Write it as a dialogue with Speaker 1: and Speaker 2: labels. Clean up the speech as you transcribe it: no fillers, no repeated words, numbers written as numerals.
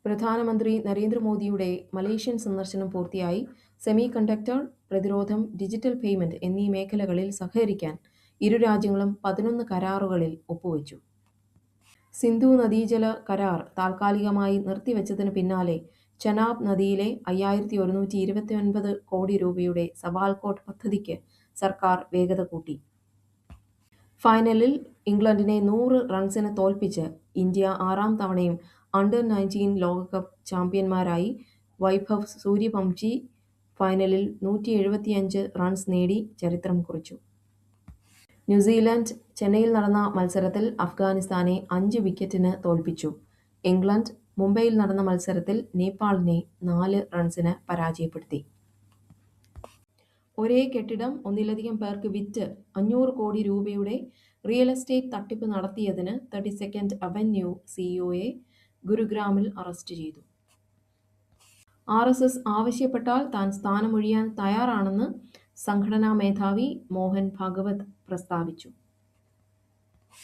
Speaker 1: പ്രധാനമന്ത്രി നരേന്ദ്രമോദിയുടെ മലേഷ്യൻ സന്ദർശനം പൂർത്തിയായി. സെമി കണ്ടക്ടർ, പ്രതിരോധം, ഡിജിറ്റൽ പേയ്മെന്റ് എന്നീ മേഖലകളിൽ സഹകരിക്കാൻ ഇരു രാജ്യങ്ങളും 11 കരാറുകളിൽ ഒപ്പുവച്ചു. സിന്ധു നദീജല കരാർ താൽക്കാലികമായി നിർത്തിവച്ചതിനു പിന്നാലെ ചെനാബ് നദിയിലെ 5129 കോടി രൂപയുടെ സബാൽകോട്ട് പദ്ധതിക്ക് സർക്കാർ വേഗത കൂട്ടി. ഫൈനലിൽ ഇംഗ്ലണ്ടിനെ 100 റൺസിന് തോൽപ്പിച്ച് ഇന്ത്യ 6ാം തവണയും അണ്ടർ-19 ലോകകപ്പ് ചാമ്പ്യന്മാരായി. വൈഭവ് സൂര്യവംശി ഫൈനലിൽ 175 റൺസ് നേടി ചരിത്രം കുറിച്ചു. ന്യൂസിലൻഡ് ചെന്നൈയിൽ നടന്ന മത്സരത്തിൽ അഫ്ഗാനിസ്ഥാനെ 5 വിക്കറ്റിന് തോൽപ്പിച്ചു. ഇംഗ്ലണ്ട് മുംബൈയിൽ നടന്ന മത്സരത്തിൽ നേപ്പാളിനെ 4 റൺസിന് പരാജയപ്പെടുത്തി. ഒരേ കെട്ടിടം ഒന്നിലധികം പേർക്ക് വിറ്റ് 500 കോടി രൂപയുടെ റിയൽ എസ്റ്റേറ്റ് തട്ടിപ്പ് നടത്തിയതിന് 32nd അവന്യൂ സിഇഒയെ ഗുരുഗ്രാമിൽ അറസ്റ്റ് ചെയ്തു. RSS ആവശ്യപ്പെട്ടാൽ താൻ സ്ഥാനമൊഴിയാൻ തയ്യാറാണെന്ന് സംഘടനാ മേധാവി മോഹൻ ഭാഗവത് പ്രസ്താവിച്ചു.